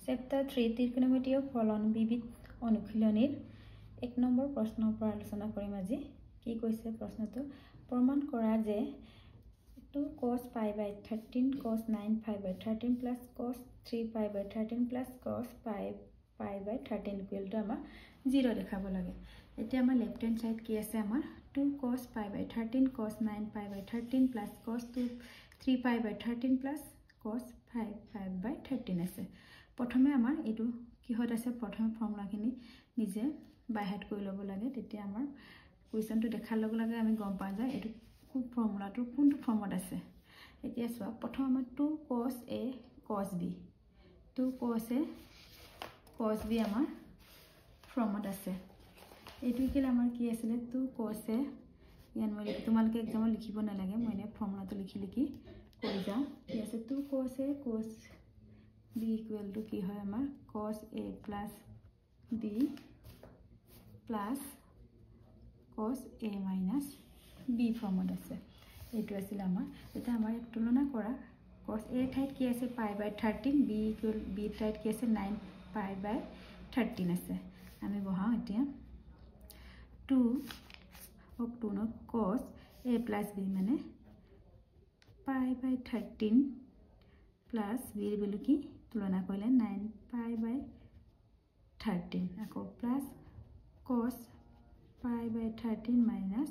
Chapter 3 ত্ৰিকোণমিতীয় ফলন বিবিধ অনুশীলনীৰ 1 number প্ৰশ্নৰ পৰা আলোচনা কৰিম আজি। কি কৈছে প্ৰশ্নটো? প্ৰমাণ কৰা যে 2 cos pi by 13 cos 9 pi by 13 plus cos 3 pi by 13 plus cos pi by 13 equal to আমাৰ 0 দেখাব লাগে। এতিয়া আমাৰ লেফট হ্যান্ড সাইড কি আছে? আমাৰ 2 cos pi by 13 cos 9 pi by 13 plus cos 3 pi by 13 plus cos 5 pi by 13 আছে। প্ৰথমে আমাৰ এটো কিহত আছে? প্ৰথমে ফৰ্মুলাখিনি নিজে বাই হাৰ্ট কৰি ল'ব লাগে। তেতিয়া আমাৰ কুৱেশ্যনটো দেখাৰ লগে লগে আমি গম পাওঁ যে এটো ফৰ্মুলাটো কোনটো ফৰ্মত আছে। এতিয়া চোৱা, প্ৰথম আমাৰ 2 cos a cos b 2 cos a cos b আমাৰ ফৰ্মত আছে। এটো কি আমাৰ কি আছিল? 2 cos a ইয়ান মই তোমালোকে এক্সামত লিখিব নালাগে, মই এনে ফৰ্মুলাটো লিখি কৰি যাম। কি আছে? 2 cos a cos b equal to কি হয় আমাৰ cos a plus b plus cos a minus b ফৰ্মত আছে। এটো আছিল আমাৰ। এটা আমাৰ তুলনা কৰা cos a ঠাইত কি আছে? pi by 13 b equal b ঠাইত কি আছে? 9 pi by 13 আছে। আমি বহাও এতিয়া 2 of 2 no cos a plus b মানে pi by 13 plus b value কি তুলনা কৰিলে 9 pi by 13 আকৌ plus cos pi by 13 minus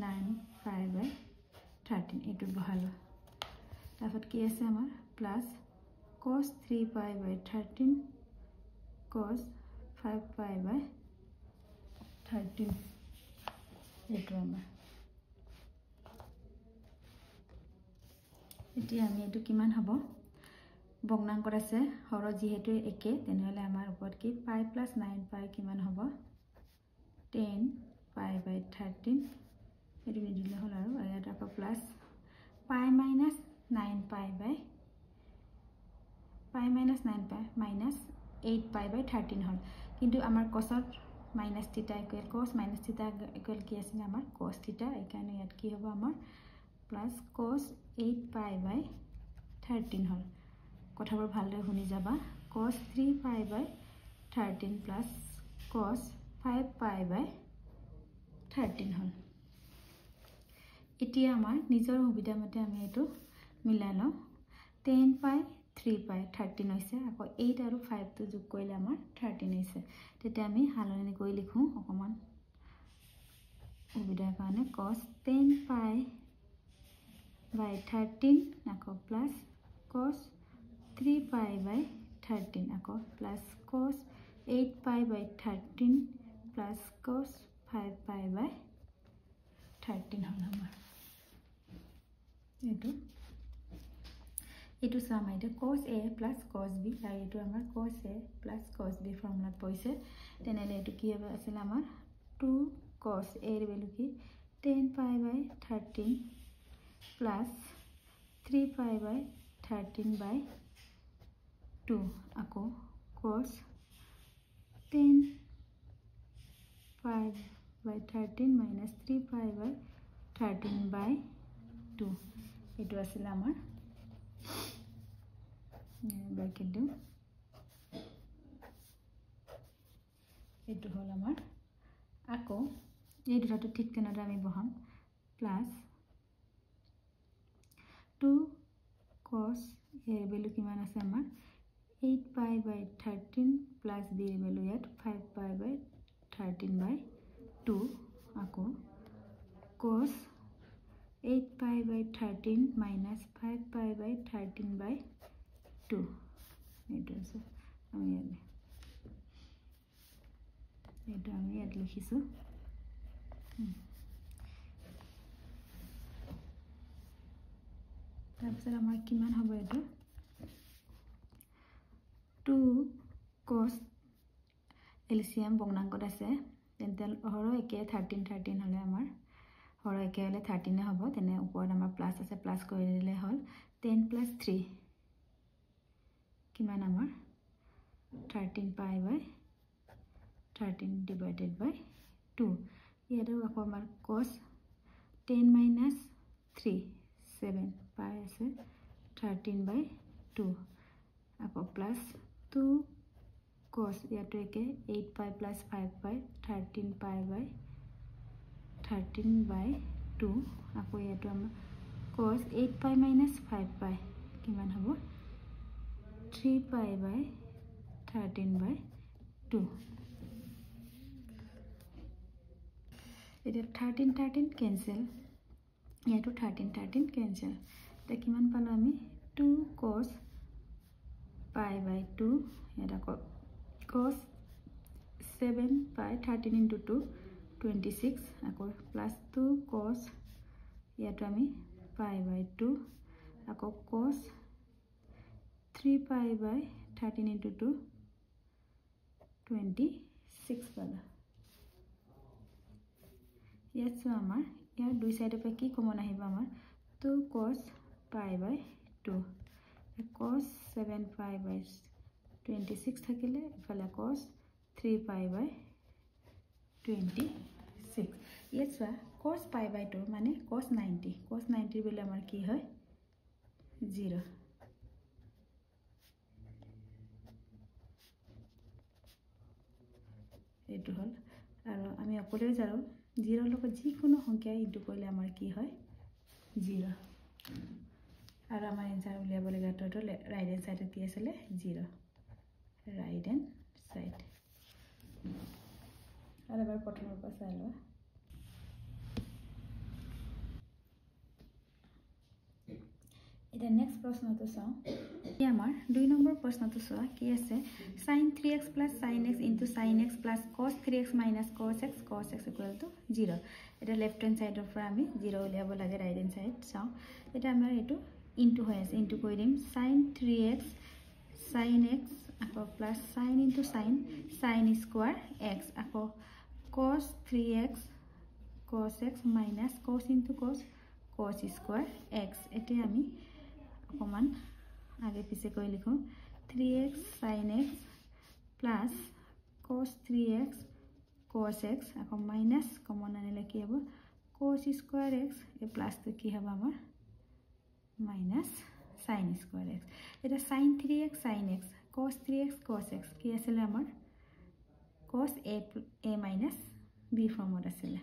9 pi by 13 এটো বহালো। তাৰপিছত কি আছে আমাৰ plus cos 3 pi by 13 cos 5 pi by 13 এটো আমাৰ। এতিয়া আমি এটো কিমান হ'ব? ভগ্নাংকত আছে হৰ যেহেতু একে, তেনেহলে আমাৰ ওপৰত কি pi plus 9 pi কিমান হ'ব? 10 pi by 13 এটো নিদিলে হল আৰু ইয়াত আকৌ plus pi minus 9 pi by minus 8 pi by 13 হল। কিন্তু আমাৰ cosত minus theta equal cos minus theta equal কি আছিল? আমাৰ cos theta। এইকাৰণে ইয়াত কি হ'ব আমাৰ plus cos 8 pi by 13 হল। কথাবোৰ ভালদৰে শুনি যাবা। cos 3 pi by 13 plus cos 5 pi by 13 হল। এতিয়া আমাৰ নিজৰ সুবিধা মতে আমি এটো মিলাই লওঁ। 10 pi 3 pi 13 হৈছে, আকৌ 8 আৰু 5 টো যোগ কৰিলে আমাৰ 13 হৈছে। তেতিয়া আমি হালনি কৰি লিখো অকমান সুবিধাৰ কাৰণে cos 10 pi by 13 আকৌ plus cos 3 pi by 13 আকৌ plus cos 8 pi by 13 plus cos 5 pi by 13 হল আমাৰ। এটো সাম আইতে cos a plus cos b আৰু এটো আমাৰ cos a plus cos b ফৰ্মুলাত পইছে। তেনেলে এটো কি হবে আছিল আমাৰ 2 cos a এর ভ্যালু কি 10 pi by 13 plus 3 pi by 13 by 2 আকৌ cos 10 pi by 13 minus 3 pi by 13 by 2 এটো আছিল আমাৰ ব্ৰ্যাকেট দিও। এটো হল আমাৰ। আকৌ এই দুটাটো ঠিক তেনেদৰে আমি বহাম প্লাস 2 cos a এৰ ভ্যালু কিমান আছে আমাৰ 8 pi by 13 plus b এর ভ্যালু ইয়াত 5 pi by 13 by 2 আকৌ cos 8 pi by 13 minus 5 pi by 13 by 2 এটো আছে। আমি ইয়াত লিখিছো। তাৰপিছত আমাৰ কিমান হ'ব? এটো 2 cos এলসিয়াম ভগ্নাংকত আছে, তেন্তে হৰ একে 13 13 হলে আমাৰ হৰ একে হলে 13 হ'ব। তেনে ওপৰত আমাৰ প্লাস আছে, প্লাস কৰি দিলে হল 10 plus 3 কিমান আমাৰ 13 pi by 13 divided by 2 ইয়াতে আকৌ আমাৰ cos 10 minus 3 7 pi আছে 13 by 2 আকৌ plus 2 cos ইয়াতো একে 8 pi plus 5 pi 13 pi by 2 আকৌ ইয়াতো আমাৰ cos 8 pi minus 5 pi কিমান হ'ব 3 pi by 13 by 2 এটা 13 cancel ইয়াতো 13 cancel তে কিমান পালো আমি 2 cos pi by 2 এটা cos 7 pi 13 into 2 26 আকৌ plus 2 cos ইয়াতো আমি pi by 2 আকৌ cos 3 pi by 13 into 2 26 পালা ইয়াতো আমাৰ ইয়াৰ দুই সাইডে পে কি কমন আহিব আমাৰ 2 cos pi by 2 cos 7 pi by 26 থাকিলে ইফালে cos 3 pi by 26 yes cos pi by 2 মানে cos 90 বলে আমাৰ কি হয় 0 এটো হল আৰু আমি অকলে যাও 0 লগত যি কোনো সংখ্যা ইনটু কৰিলে আমাৰ কি হয় 0 আৰু আমাৰ आंसर উলিয়াব লাগে তো ৰাইট হ্যান্ড সাইডে কি আছিল 0 ৰাইট হ্যান্ড সাইড আৰু এবাৰ প্ৰথমৰ পৰা চাই লও এটা নেক্সট প্ৰশ্নটো চাও এই আমাৰ 2 নম্বৰ প্ৰশ্নটো চোৱা কি আছে sin 3x plus sin x into sin x plus cos 3x minus cos x equal to 0 এটা লেফট হ্যান্ড সাইডৰ পৰা আমি 0 উলিয়াব লাগে ৰাইট হ্যান্ড সাইড চাও এটা আমাৰ এটো ইনটু হৈ আছে ইনটু কৰি দিম sin 3x sin x আকৌ plus sin into sin square x আকৌ cos 3x cos x minus cos into cos square x এতে আমি অকমান আগে পিছে কই লিখো 3x sin x plus cos 3x cos x আকৌ minus কমন আনিলে কি হ'ব cos square x এ প্লাস তো কি হবে আমার minus sin square x এটা sin 3x sin x cos 3x cos x কি আছিল আমার cos a minus b ফর্মত আছিল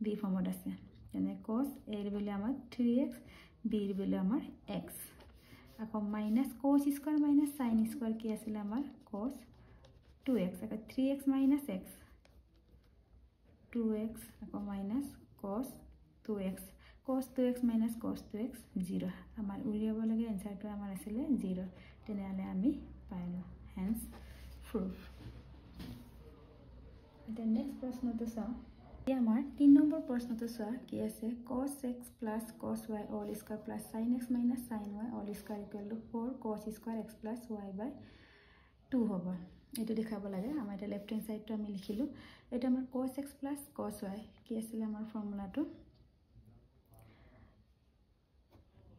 b ফর্মত আছে মানে cos a এর বলে আমার 3x b এর বলে আমার x আকৌ minus cos square minus sin square কি আছিল আমার cos 2x আকৌ 3x minus x 2x আকৌ minus cos 2x minus cos 2x 0 আমাৰ উলিয়াব লাগে आंसरটো আমাৰ আছিল 0 তেনেহলে আমি পাইলো hence proof এটা নেক্সট প্ৰশ্নটো চাও এই আমাৰ 3 নম্বৰ প্ৰশ্নটো চোৱা কি আছে cos x plus cos y all square plus sin x minus sin y all square equal to 4 cos square x plus y by 2 হ'ব এটো দেখাব লাগে আমাৰ এটা লেফট হ্যান্ড সাইডটো আমি লিখিলো এটা আমাৰ cos x plus cos y কি আছিল আমাৰ ফৰ্মুলাটো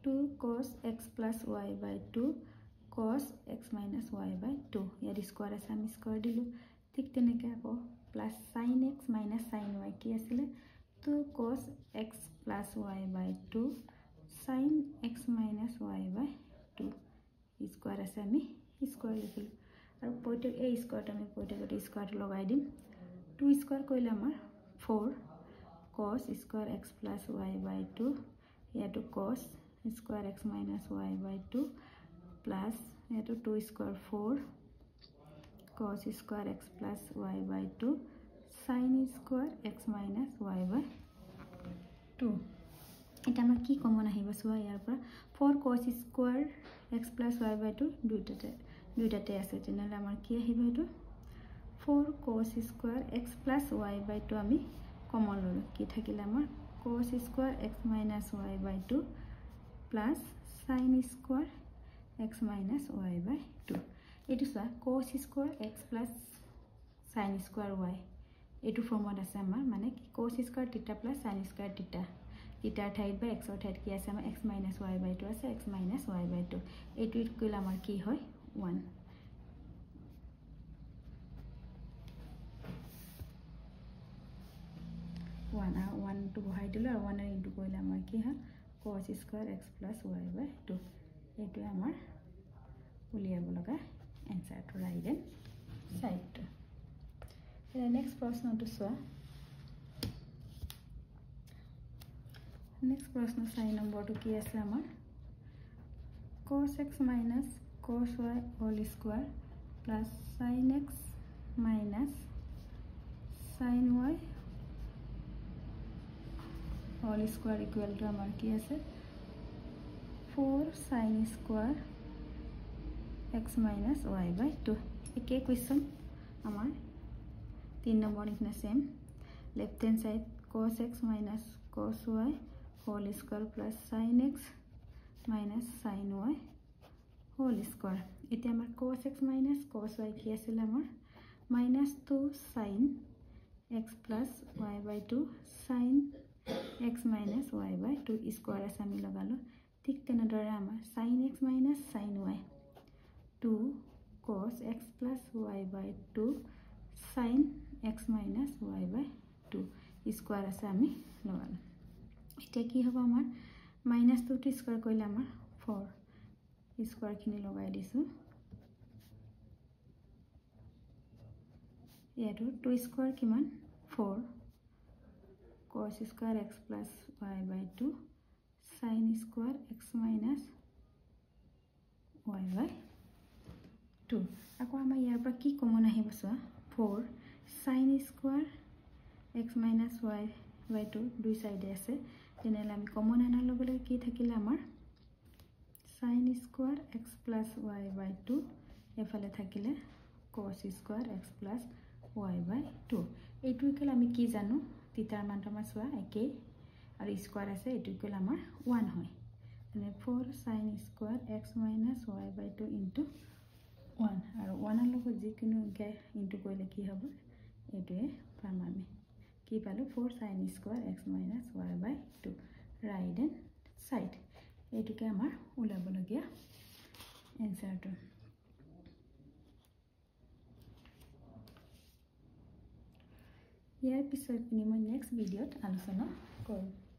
2 cos x plus y by 2 cos x minus y by 2 year square আছে আমি স্কয়াৰ দিলু ঠিক তেনেকৈ আকৌ plus sin x minus sin y কি আছিল 2 cos x plus y by 2 sin x minus y by 2 square আছে আমি স্কয়াৰ লিখিলো আৰু পইটেক এই স্কয়াৰটো আমি পইটেকটো স্কয়াৰটো লগাই দিম 2 স্কয়াৰ কইলে আমাৰ 4 cos square x plus y by 2 ইয়াটো cos square x minus y by 2 plus ইয়াটো 2 square 4 cos square x plus y by 2 sin square x minus y by 2 এটা আমাৰ কি কমন আহিব সোয়া ইয়াৰ পৰা 4 cos square x plus y by 2 দুইটাতে আছে তেনেহলে আমাৰ কি আহিব এটো 4 cos square x plus y by 2 আমি কমন ললো কি থাকিলে আমাৰ cos square x minus y by 2 plus sin square x minus y by 2 এটো সা cos square x plus sin square y এটো ফর্মত আছে আমাৰ মানে cos square theta plus sin square theta theta ঠাইত বা x ঠাইত কি আছে আমাৰ x minus y by 2 আছে x minus y by 2 এটো কইলা আমাৰ কি হয় 1 1 to বহাই দিলো আৰু 1 ইনটু কইলা আমাৰ কি হয় cos square x plus y by 2 এটো আমাৰ উলিয়াব লগা এনসাৰটো ৰাইট এণ্ড সাইডটো নেক্সট প্ৰশ্নটো চোৱা নেক্সট প্ৰশ্ন 4 নম্বৰটো কি আছে আমাৰ cos x minus cos y whole square plus sin x minus sin y whole square equal to amar ki ase 4 sin square x minus y by 2 eke question amar 3 number nikna same left hand side cos x minus cos y whole square plus sin x minus sin y whole square ete amar cos x minus cos y ki asil amar minus 2 sin x plus y by 2 sin x minus y by 2 square asami lagalo ঠিক তেনেদৰে আমাৰ sin x minus sin y 2 cos x plus y by 2 sin x minus y by 2 square আছে আমি লগালো এটা কি হ'ব আমাৰ minus 2 টো স্কয়াৰ কৰিলে আমাৰ 4 স্কয়ার খিনি লগাই দিছো ইয়াটো 2 স্কয়ার কিমান 4 cos square x plus y by 2 sin square x minus y by 2 আকৌ আমাৰ ইয়াৰ পৰা কি কমন আহিব চোৱা 4 sin square x minus y by 2 দুই সাইডে আছে তেনেহলে আমি কমন আনাৰ লগে লগে কি থাকিলে আমাৰ sin square x plus y by 2 এফালে থাকিলে cos square x plus y by 2 এইটো ইকুৱেল আমি কি জানো তিতাৰ মানটো আমাৰ চোৱা একে আৰু স্কয়াৰ আছে এইটো ইকুৱেল আমাৰ 1 হয় মানে 4 sin square x minus y by 2 into 1 আৰু 1 ৰ লগত যিকোনো কে ইনটু কৰিলে কি হ'ব এইটোৱে পাম আমি কি পালো 4 sin square x minus y by 2 right hand side এইটোকে আমাৰ উলাবলগিয়া এনসাৰটো ইয়াৰ পিছত মই নেক্সট ভিডিঅ'ত আলোচনা কৰিম